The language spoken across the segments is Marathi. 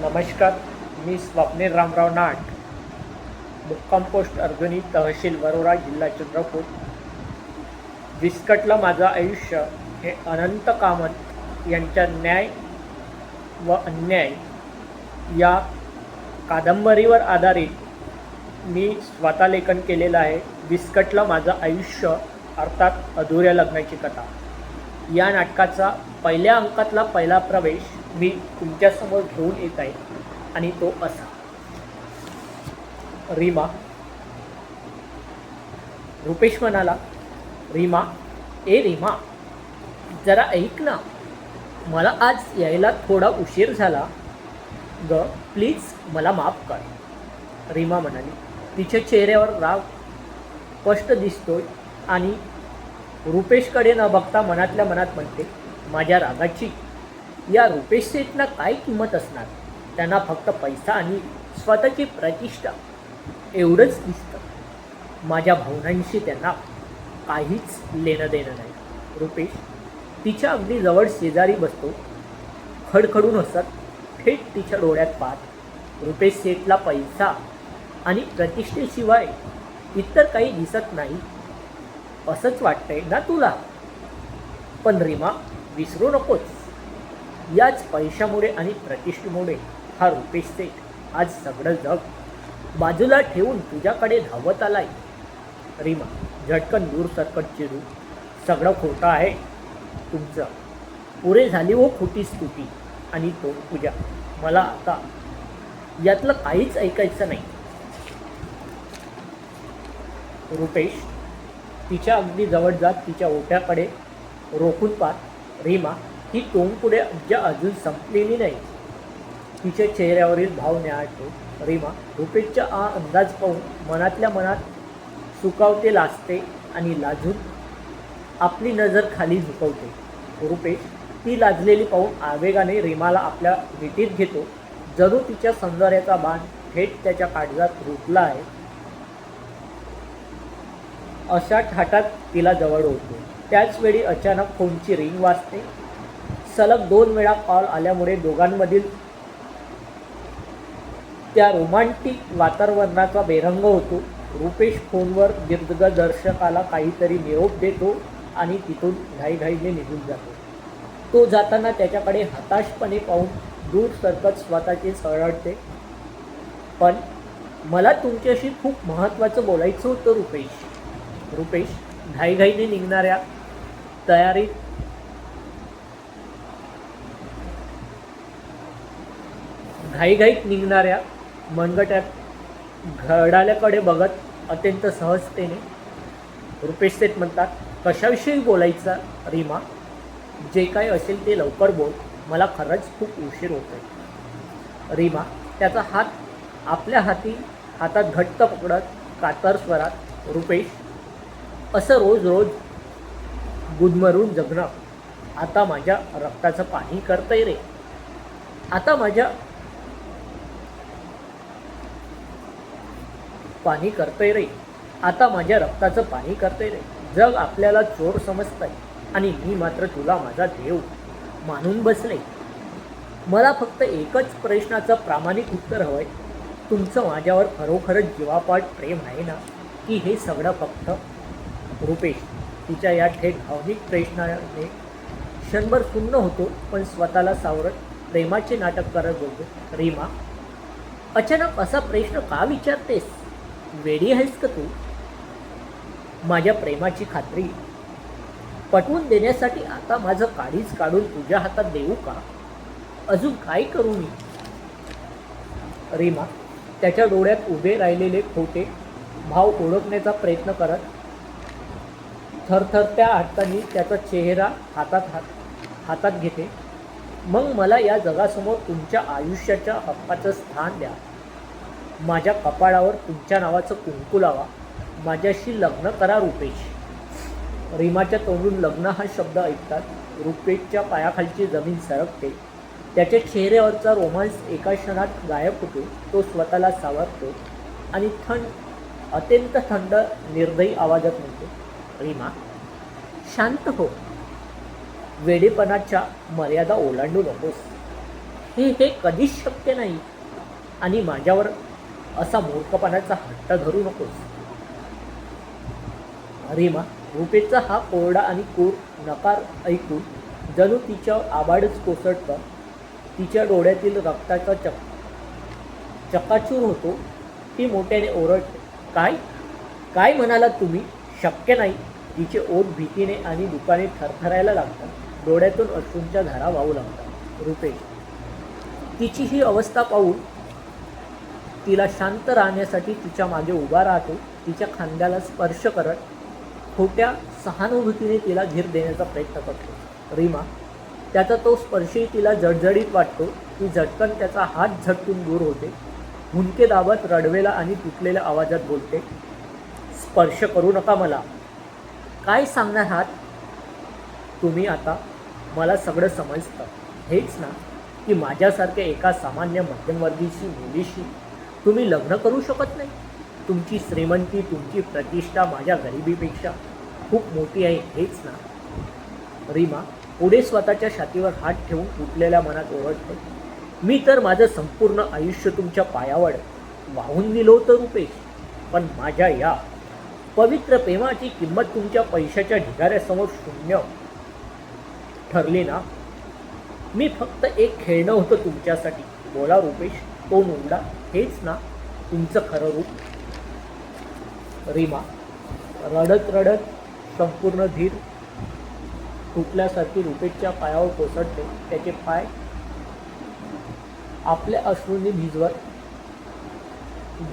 नमस्कार. मी स्वप्नील रामराव नाट, मुक्काम पोस्ट अर्जुनी, तहसील वरोरा, जिल्हा चंद्रपूर. विस्कटलं माझं आयुष्य हे अनंत कामत यांच्या न्याय व अन्याय या कादंबरीवर आधारित मी स्वतः लेखन केलेलं आहे. विस्कटलं माझं आयुष्य अर्थात अधुऱ्या लग्नाची कथा या नाटकाचा पहिल्या अंकातला पहिला प्रवेश मी तुमच्यासमोर घेऊन येत आहे आणि तो असा. रीमा. रुपेश म्हणाला, रीमा, ए रीमा, जरा ऐक ना, मला आज यायला थोडा उशीर झाला ग, प्लीज मला माफ कर. रीमा म्हणाली. तिच्या चेहऱ्यावर राग स्पष्ट दिसतोय आणि रुपेशकडे न बघता मनातल्या मनात म्हणते, माझ्या रागाची या रुपेश सेठना काय किंमत असणार? त्यांना फक्त पैसा आणि स्वतःची प्रतिष्ठा एवढंच दिसतं. माझ्या भावनांशी त्यांना काहीच लेणं देणं नाही. रुपेश तिच्या अगदी जवळ शेजारी बसतो. खडखडून हसत थेट तिच्या डोळ्यात पाहत, रुपेश सेठला पैसा आणि प्रतिष्ठेशिवाय इतर काही दिसत नाही असंच वाटतंय ना तुला? पण रीमा, विसरू नकोस, याच पैशामुळे आणि प्रतिष्ठेमुळे हा रुपेश सेठ आज सगळं जग बाजूला ठेवून तुझ्याकडे धावत आलाय. रीमा झटकन दूर सरकट चिडू, सगळं खोटं आहे तुमचं. पुरे झाली हो खोटी स्तुती आणि तो पूजा. मला आता यातलं काहीच ऐकायचं नाही. रुपेश तिच्या अगदी जवळ जात तिच्या ओट्याकडे रोखून पाहत, रीमा, ही तोंडपुढे अजून संपलेली नाही. तिच्या चेहऱ्यावरील भाव न्याहाळतो. रीमा रुपेशचा अंदाज पाहून मनातल्या मनात सुकावते, लाजते आणि लाजून आपली नजर खाली झुकवते. रुपेश ती लाजलेली पाहून आवेगाने रीमाला आपल्या मिठीत घेतो, जणू तिच्या सौंदर्याचा बाण थेट त्याच्या काळजात रुतला आहे अशा थाटात तिला जवळ होतो. त्याचवेळी अचानक फोनची रिंग वाजते. सलग 2 वेळा कॉल आल्यामुळे दोघांमधील त्या रोमांटिक वातावरणाचा बेरंग होतो. रुपेश फोनवर दीर्घदर्शकाला काहीतरी निरोप देतो आणि तिथून घाईघाईने निघून जातो. तो जाताना त्याच्याकडे हताशपणे पाहून दूर सरकत स्वतःचे सरळते, पण मला तुमच्याशी खूप महत्त्वाचं बोलायचं होतं रुपेश. रुपेश घाईघाईने निघणाऱ्या घाईघाईत निघणाऱ्या मनगट्यात घड्याळाकडे बघत अत्यंत सहजतेने रुपेश सेठ म्हणतात, कशाविषयी बोलायचं रीमा? जे काय असेल ते लवकर बोल, मला खरंच खूप उशीर होतोय. रीमा त्याचा हात आपल्या हातात घट्ट पकडत कातर स्वरात, रुपेश, असं रोज रोज गुदमरून जगणं आता माझ्या रक्ताचं पाणी करतंय रे. आता माझ्या रक्ताचं पाणी करतंय रे. जग आपल्याला चोर समजतंय आणि मी मात्र तुला माझा देव मानून बसले. मला फक्त एकच प्रश्नाचं प्रामाणिक उत्तर हवंय. तुमचं माझ्यावर खरोखरच जीवापाड प्रेम आहे ना, की हे सगळं फक्त? रुपेश तिच्या या थेट भावनिक प्रश्नाने क्षणभर सुन्न होतो, पण स्वतःला सावरत प्रेमाचे नाटक करत बोलतो, रीमा, अचानक असा प्रश्न का विचारतेस? वेडी आहेस का तू? माझ्या प्रेमाची खात्री पटवून देण्यासाठी आता माझं काळीच काढून तुझ्या हातात देऊ का? अजून काय करू मी? रीमा त्याच्या डोळ्यात उभे राहिलेले खोटे भाव ओळखण्याचा प्रयत्न करत थरथरत्या हातांनी त्याचा चेहरा हातात घेते. मग मला या जगासमोर तुमच्या आयुष्याच्या हक्काचं स्थान द्या. माझ्या कपाळावर तुमच्या नावाचं कुंकू लावा. माझ्याशी लग्न करा रुपेश. रीमाच्या तोंडून लग्न हा शब्द ऐकतात रुपेशच्या पायाखालची जमीन सरकते. त्याच्या चेहऱ्यावरचा रोमांस एका क्षणात गायब होतो. तो स्वतःला सावरतो आणि अत्यंत थंड निर्दयी आवाजात म्हणतो, रीमा, शांत हो. वेडेपणाच्या मर्यादा ओलांडू नकोस. हे कधीच शक्य नाही. आणि माझ्यावर असा मूर्खपणाचा हट्ट धरू नकोस. रीमा रुपेशचा हा कोरडा आणि क्रूर नकार ऐकून जणू तिच्या आबाडच कोसळतं. तिच्या डोळ्यातील रक्ताचा चकाचूर होतो. ती मोठ्याने ओरडते, काय काय म्हणालात तुम्ही? शक्य नाही. तिचे ओठ भीतीने आणि दुःखाने थरथरायला लागतात. डोळ्यातून अश्रूंच्या धारा वाहू लागतात. रुपेश तिची ही अवस्था पाहून तिला शांत राहण्यासाठी तिच्या मागे उभा राहतो. तिच्या खांद्याला स्पर्श करत खोट्या सहानुभूतीने तिला धीर देण्याचा प्रयत्न करतो. रीमा त्याचा तो स्पर्शही तिला जडजडीत वाटतो. ती झटकन त्याचा हात झटकून दूर होते. हुंदके दाबत रडवेला आणि तुटलेल्या आवाजात बोलते, स्पर्श करू नका मला. काय सांगणार आहात तुम्ही आता? मला सगळं समजतं. हेच ना की माझ्यासारख्या एका सामान्य मध्यमवर्गीय मुलीशी तुम्ही लग्न करू शकत नाही. तुमची श्रीमंती, तुमची प्रतिष्ठा माझ्या गरिबीपेक्षा खूप मोठी आहे, हेच ना. रीमा पुढे स्वतःच्या छातीवर हात ठेवून तुटलेल्या मनात ओरडते, मी तर माझं संपूर्ण आयुष्य तुमच्या पायावर वाहून दिलं होतं रुपेश. पण माझ्या या पवित्र प्रेमाची किंमत तुमच्या पैशाच्या ढिगाऱ्यासमोर शून्य ठरली ना. मी फक्त एक खेळणं होतं तुमच्यासाठी. बोला रुपेश, तो उघडा. हेच ना तुमचं खरं रूप. रीमा रडत रडत संपूर्ण धीर तुटल्यासारखी रुपेशच्या पायावर कोसळते. त्याचे पाय आपल्या अश्रूंनी भिजवत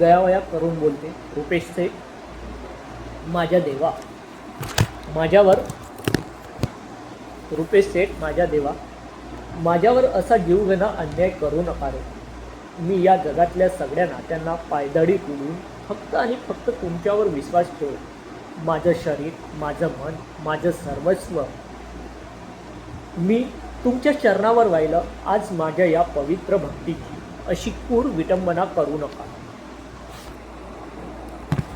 गयावया करून बोलते, रुपेशचे माझ्या देवा माझ्यावर रुपेश सेठ माझ्या देवा माझ्यावर असा जीवघेणा अन्याय करू नका रे. मी या जगातल्या सगळ्या नात्यांना पायदळी तुडून फक्त आणि फक्त तुमच्यावर विश्वास ठेवू. माझं शरीर, माझं मन, माझं सर्वस्व मी तुमच्या चरणावर वाहिलं. आज माझ्या या पवित्र भक्तीची अशी क्रूर विटंबना करू नका.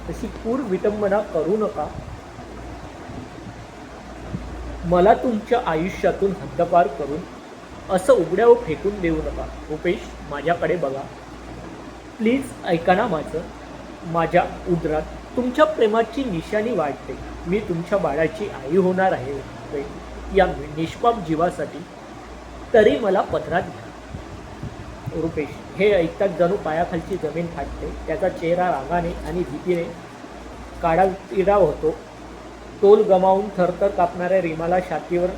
अशी क्रूर विटंबना करू नका. मला तुमच्या आयुष्यातून हद्दपार करून असं उघड्यावर फेकून देऊ नका. रुपेश माझ्याकडे बघा. प्लीज ऐका ना माझं. माझ्या उदरात तुमच्या प्रेमाची निशाणी वाढते. मी तुमच्या बाळाची आई होणार आहे या निष्पाप जीवासाठी. तरी मला पदरात घ्या. रुपेश हे ऐकताच जणू पायाखालची जमीन फाटते. त्याचा चेहरा रागाने आणि भीतीने काळाकिरा होतो. तोल गमावून थरथर कापणाऱ्या रीमाला छातीवर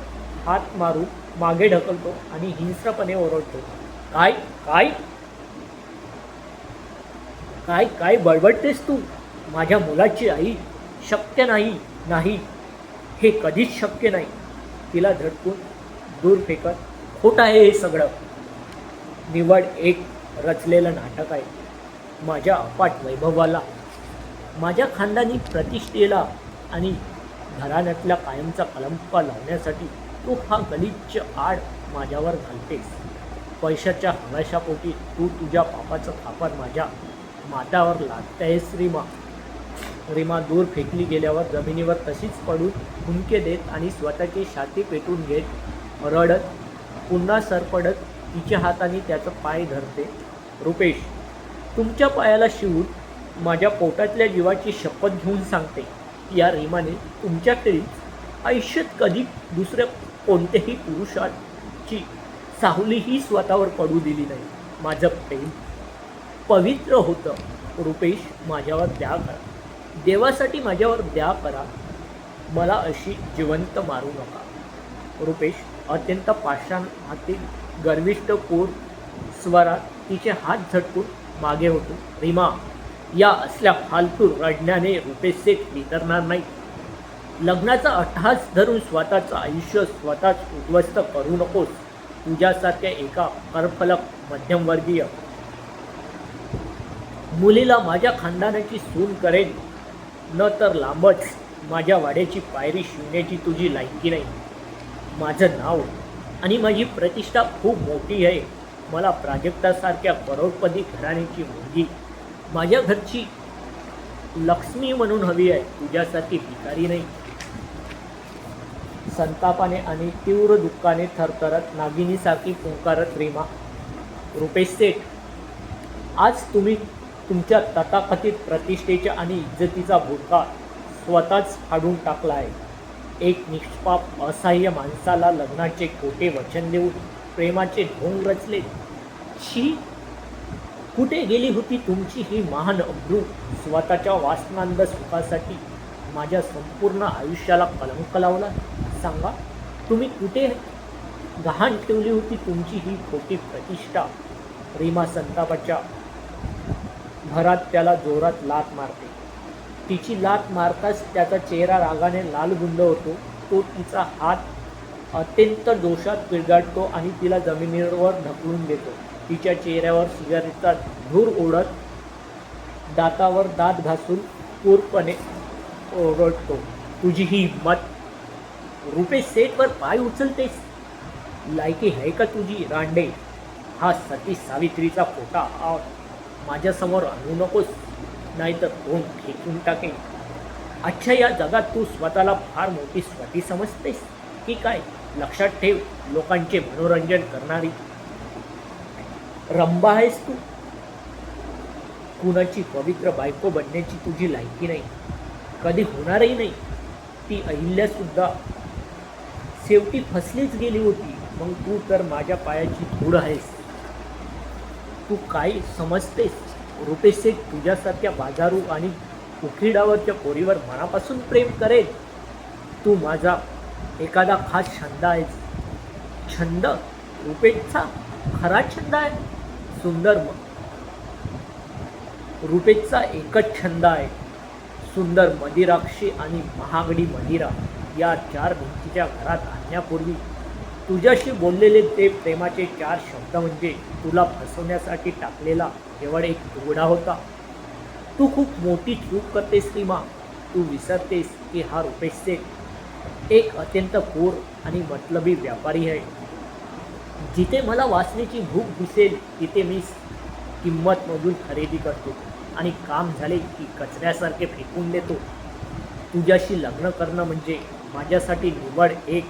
हात मारून मागे ढकलतो आणि हिंस्रपणे ओरडतो, काय काय काय काय बडबडतेस तू? माझ्या मुलाची आई? शक्य नाही. नाही, हे कधीच शक्य नाही. तिला झटकून दूर फेकत, खोट आहे हे सगळं. निवड एक रचलेलं नाटक आहे. माझ्या अफाट वैभवाला, माझ्या खानदानी प्रतिष्ठेला आणि घराण्यातल्या कायमचा कलंक लावण्यासाठी तू हा गलिच्छ आड माझ्यावर घालतेस. पैशाच्या हव्याशापोटी तू तुझ्या पापाचं खापर माझ्या माथ्यावर लादतेस. रीमा रीमा दूर फेकली गेल्यावर जमिनीवर तशीच पडून हुंदके देत आणि स्वतःची छाती पेटून घेत रडत पुन्हा सरपडत तिच्या हाताने त्याचं पाय धरते. रुपेश तुमच्या पायाला शिवून माझ्या पोटातल्या जीवाची शपथ घेऊन सांगते, या रीमाने तुमच्याकडे आयुष्यात कधी दुसऱ्या कोणत्याही पुरुषाची सावलीही स्वतःवर पडू दिली नाही. माझं प्रेम पवित्र होतं. रुपेश माझ्यावर द्या करा. देवासाठी माझ्यावर द्या करा. मला अशी जिवंत मारू नका. रुपेश अत्यंत पाषाण हाती गर्विष्ठ कोर स्वरात तिचे हात झटकून मागे होतो. रीमा या असल्या फालतू रडण्याने रुपेश सेठ वितरणार नाही. लग्नाचा अट्टहास धरून स्वतःचं आयुष्य स्वतःच उद्ध्वस्त करू नकोस. तुझ्यासारख्या एका करफलक मध्यमवर्गीय मुलीला माझ्या खानदानाची सून करेन, न तर लांबच माझ्या वाड्याची पायरी शिवण्याची तुझी लायकी नाही. माझं नाव आणि माझी प्रतिष्ठा खूप मोठी आहे. मला प्राजक्तासारख्या करोडपती घराण्याची मुलगी माझ्या घरची लक्ष्मी म्हणून हवी आहे, तुझ्यासारखी भिकारी नाही. संतापाने आणि तीव्र दुःखाने थरथरत नागिनीसारखी पुकारत रीमा रुपेश सेठ, आज तुम्ही तुमच्या तथाकथित प्रतिष्ठेच्या आणि इज्जतीचा भुरका स्वतःच फाडून टाकला आहे. एक निष्पाप असहाय्य माणसाला लग्नाचे खोटे वचन देऊन प्रेमाचे ढोंग रचले. शी, कुठे गेली होती तुमची ही महान अब्रू? स्वतःच्या वासनांद सुखासाठी माझ्या संपूर्ण आयुष्याला कलंक लावला. सांगा, तुम्ही कुठे गहाण ठेवली होती तुमची ही खोटी प्रतिष्ठा? रीमा संतापाच्या भरात त्याला जोरात लाथ मारते. तिची लाथ मारताच त्याचा चेहरा रागाने लालबुंद होतो. तो तिचा हात अत्यंत जोशात पिळगाटतो आणि तिला जमिनीवर ढकलून देतो. तिच्या चेहऱ्यावर सिगारेटचा धूर ओढत दातावर दात घासून क्रूरपणे ओरडतो, तुझी ही हिंमत? रुपेश सेठवर पाय उचलतेस? लायकी आहे का तुझी रांडे? हा सती सावित्रीचा फोटा माझ्यासमोर आणू नकोस, नाहीतर तोंड फेकून टाकेन. अच्छा, या जगात तू स्वतःला फार मोठी स्वती समजतेस की काय? लक्षात ठेव, लोकांचे मनोरंजन करणारी रंबा आहेस तू. कुणाची पवित्र बायको बनण्याची तुझी लायकी नाही, कधी होणारही नाही. ती अहिल्यासुद्धा शेवटी फसलीच गेली होती. मग तू तर माझ्या पायाची धूळ आहेस. तू काय समजतेस? रुपेश सेठ तुझ्यासारख्या बाजारू आणि उकिडावरच्या पोरीवर मनापासून प्रेम करेल. तू माझा एखादा खास छंद आहेस. छंद? रुपेशचा खरा छंद आहे सुंदर. रुपेशचा एकच छंद आहे, सुंदर मदिराक्षी आणि महागडी मदिरा. या 4 भिंतीच्या घरात आणण्यापूर्वी तुझ्याशी बोललेले ते प्रेमाचे 4 शब्द म्हणजे तुला फसवण्यासाठी टाकलेला केवळ एक तुकडा होता. तू खूप मोठी चूक करतेस रीमा. तू विसरतेस की हा रुपेश सेठ एक अत्यंत क्रूर आणि मतलबी व्यापारी आहे. जिथे मला वासनेची भूक दिसेल तिथे मी किंमत मोजून खरेदी करतो आणि काम झाले की कचऱ्यासारखे फेकून देतो. तुझ्याशी लग्न करणं म्हणजे माझ्यासाठी निवड एक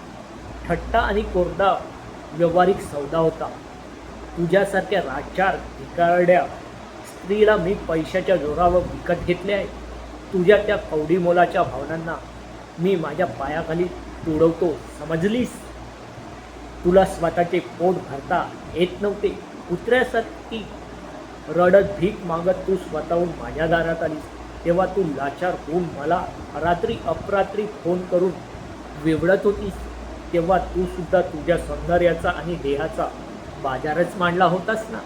थट्टा आणि कोरडा व्यावहारिक सौदा होता. तुझ्यासारख्या राजचार भिकारड्या स्त्रीला मी पैशाच्या जोरावर विकत घेतले आहे. तुझ्या त्या कवडी मोलाच्या भावनांना मी माझ्या पायाखाली तुडवतो, समजलीस? तुला स्वतःचे पोट भरता येत नव्हते. कुत्र्यासारखी रडत भीक मागत तू स्वतःहून माझ्या दारात आलीस. तेव्हा तू लाचार होऊन मला रात्री अपरात्री फोन करून विवळत होतीस. तेव्हा तू सुद्धा तुझ्या सौंदर्याचा आणि देहाचा बाजारच मांडला होतास ना.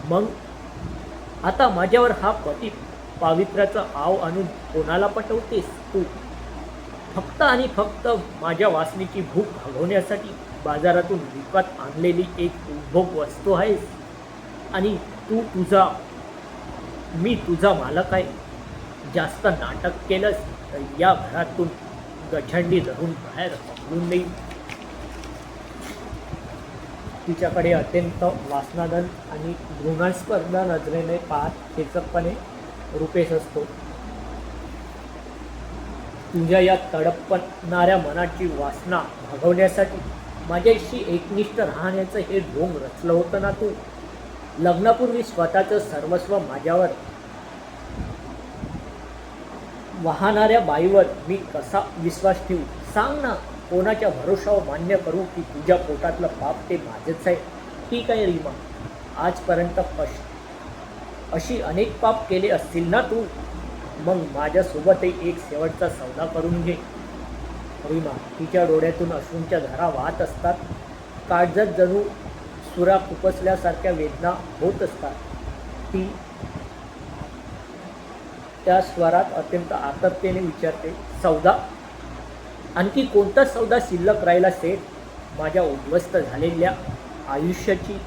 मग आता माझ्यावर हा पावित्र्याचा आव आणून कोणाला पटवतेस तू? फक्त आणि फक्त माझ्या वासनेची भूक भागवण्यासाठी बाजारातून विकत आणलेली एक उपभोग वस्तू आहेस. आणि मी तुझा मालक आहे. जास्त नाटक केलंस तर या घरातून गछंडी धरून बाहेर हकलून देईल. तिच्याकडे अत्यंत वासनाधन आणि घृणास्पद नजरेने पाहत खेचकपणे रुपेश असतो. तुझ्या या तडपणाऱ्या मनाची वासना भागवण्यासाठी माझ्याशी एकनिष्ठ राहण्याचं हे ढोंग रचलं होतं ना तू. लग्नापूर्वी स्वतःचं सर्वस्व माझ्यावर वाहणाऱ्या बाईवर मी कसा विश्वास ठेवू? सांग ना. कोणाच्या भरोशावर मान्य करू की तुझ्या पोटातलं पाप ते माझंच आहे? ठीक आहे रीमा, आजपर्यंत अशी अनेक पाप केले असतील ना तू. मग माझ्यासोबतही एक शेवटचा सौदा करून घे. रीमा, तिच्या डोळ्यातून अश्रूंच्या धारा वाहत असतात. काळजात जणू सुरा खुपसल्यासारख्या वेदना होत असतात. ती त्या स्वरात अत्यंत आतुरतेने विचारते, सौदा? आणखी कोणता सौदा शिल्लक राहिला सेठ? माझ्या उद्ध्वस्त झालेल्या आयुष्याची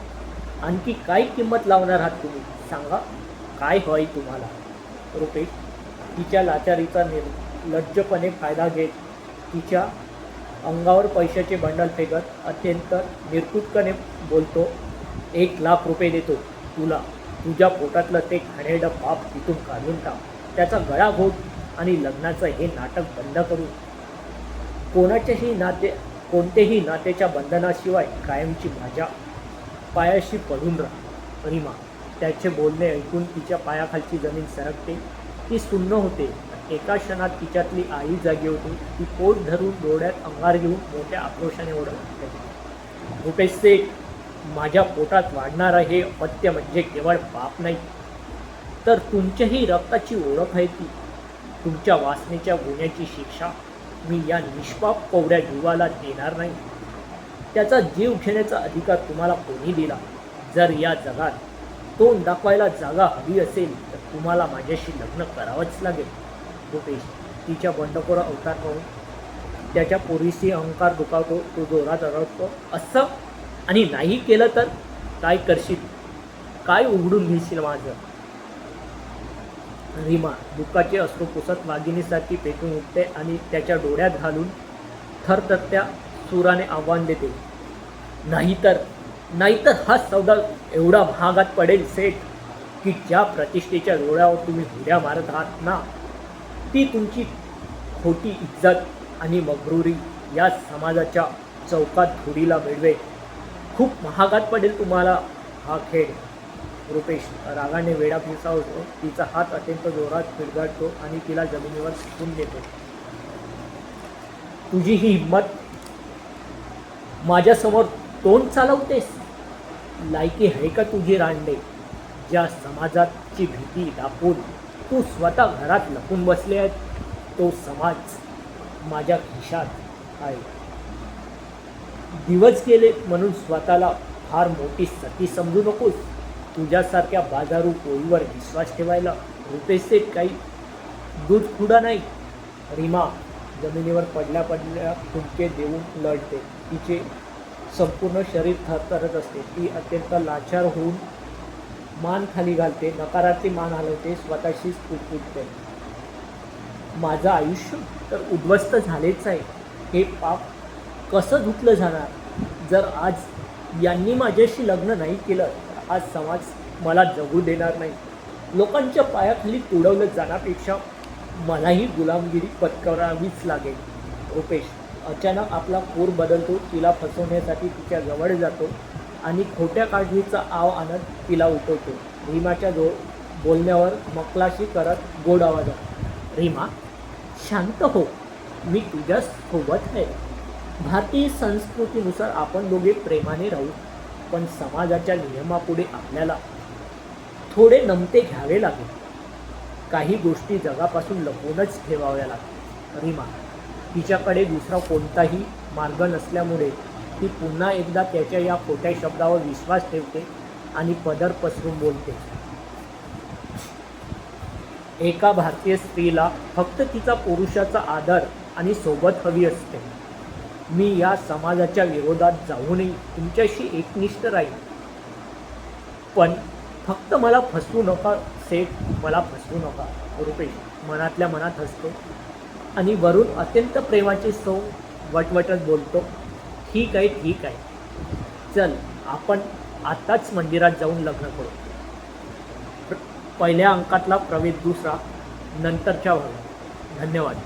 आणखी काय किंमत लावणार आहात तुम्ही? सांगा, काय हवंय तुम्हाला? रुपेश तिच्या लाचारीचा निर्लज्जपणे फायदा घेत तिच्या अंगावर पैशाचे बंडल फेकत अत्यंत निर्कुटपणे बोलतो, 1,00,000 रुपये देतो तुला. तुझ्या पोटातलं ते घाणेरडं पाप तिथून काढून टाक. त्याचा गळा घोट आणि लग्नाचं हे नाटक बंद करू. कोणत्याही नात्याच्या बंधनाशिवाय कायमची माझ्या पायाशी पडून राहा. रीमा त्याचे बोलणे ऐकून तिच्या पायाखालची जमीन सरकते. ती सुन्न होते. एका क्षणात तिच्यातली आई जागी होती. ती पोट धरून डोळ्यात अंगार घेऊन मोठ्या आक्रोशाने ओरडते, भूपेश सेठ, माझ्या पोटात वाढणारं हे अपत्य म्हणजे केवळ पाप नाही, तर तुमच्याही रक्ताची ओळख आहे. ती तुमच्या वासनेच्या गुन्ह्याची शिक्षा मी या निष्पाप कोवड्या जीवाला देणार नाही. त्याचा जीव घेण्याचा अधिकार तुम्हाला कोणी दिला? जर या जगात तोंड दाखवायला जागा हवी असेल तर तुम्हाला माझ्याशी लग्न करावंच लागेल. भूपेश तिच्या बंडखोर अवतार पाहून त्याच्या पोरीशी अहंकार दुखावतो. तो जोरात रडतो, असं? आणि नाही केलं तर काय करशील? काय उघडून घेशील माझं? रीमा दुःखाचे अश्रू पुसत वाघिणीसारखी पेटून उठते आणि त्याच्या डोळ्यात घालून थरथरत्या सुराने आव्हान देते, नाहीतर हा सौदा एवढा महागात पडेल सेठ, की ज्या प्रतिष्ठेच्या डोळ्यावर तुम्ही हुड्या मारत आहात ना, ती तुमची खोटी इज्जत आणि मगरुरी या समाजाच्या चौकात धुडीला मिळवे. खूप महागात पडेल तुम्हाला हा खेळ. रुपेश रागाने वेडा फिसावतो. तिचा हात अत्यंत जोरात पिळगाटतो आणि तिला जमिनीवर सुकून देतो. तुझी ही हिंमत, माझ्यासमोर तोंड चालवतेस? लायकी आहे का तुझी रांडे? ज्या समाजाची भीती दाखवून तू स्वतः घरात लपून बसले आहेत, तो समाज माझ्या खिशात आहे. दिवस गेले म्हणून स्वतःला फार मोठी सती समजू नकोस. तुझ्यासारख्या बाजारू पोळीवर विश्वास ठेवायला रुपेश सेठ काही दूध खुडा नाही. रीमा जमिनीवर पडल्या फुंके देऊन लढते. तिचे संपूर्ण शरीर थरथरत असते. ती अत्यंत लाचार होऊन मान खाली घालते, नकारार्थी मान हलवते, स्वतःशीच पुटपुटते, माझं आयुष्य तर उद्ध्वस्त झालेच आहे. हे पाप कसं धुतलं जाणार? जर आज यांनी माझ्याशी लग्न नाही केलं तर हा समाज मला जगू देणार नाही. लोकांच्या पायाखाली तुडवलं जाण्यापेक्षा मलाही गुलामगिरी पत्करावीच लागेल. रुपेश अचानक आपला पूर बदलतो. तिला फसवण्यासाठी तिच्या जवळ जातो आणि खोट्या काळजीचा आव आणत तिला उठवतो. रीमाच्या बोलण्यावर मकलाशी करत गोड आवाजात, रीमा शांत हो, मी तुझ्या सोबत आहे. भारतीय संस्कृतीनुसार आपण दोघे प्रेमाने राहू, पण समाजाच्या नियमापुढे आपल्याला थोडे नमते घ्यावे लागेल. काही गोष्टी जगापासून लपवूनच ठेवाव्या लागतात. रीमा तिच्याकडे दुसरा कोणताही मार्ग नसल्यामुळे ती पुन्हा एकदा त्याच्या या खोट्या शब्दावर विश्वास ठेवते आणि पदर पसरून बोलते. एका भारतीय स्त्रीला फक्त तिचा पुरुषाचा आदर आणि सोबत हवी असते. मी या समाजाच्या विरोधात जाऊनही तुमच्याशी एकनिष्ठ राहील, पण फक्त मला फसवू नका सेठ, मला फसवू नका. रुपेश मनातल्या मनात हसतो आणि वरून अत्यंत प्रेमाची सौ वटवटत बोलतो, ठीक आहे, चल आपण आत्ताच मंदिरात जाऊन लग्न करू. पहिल्या अंकातला प्रवेश दुसरा नंतरच्या भागात. धन्यवाद.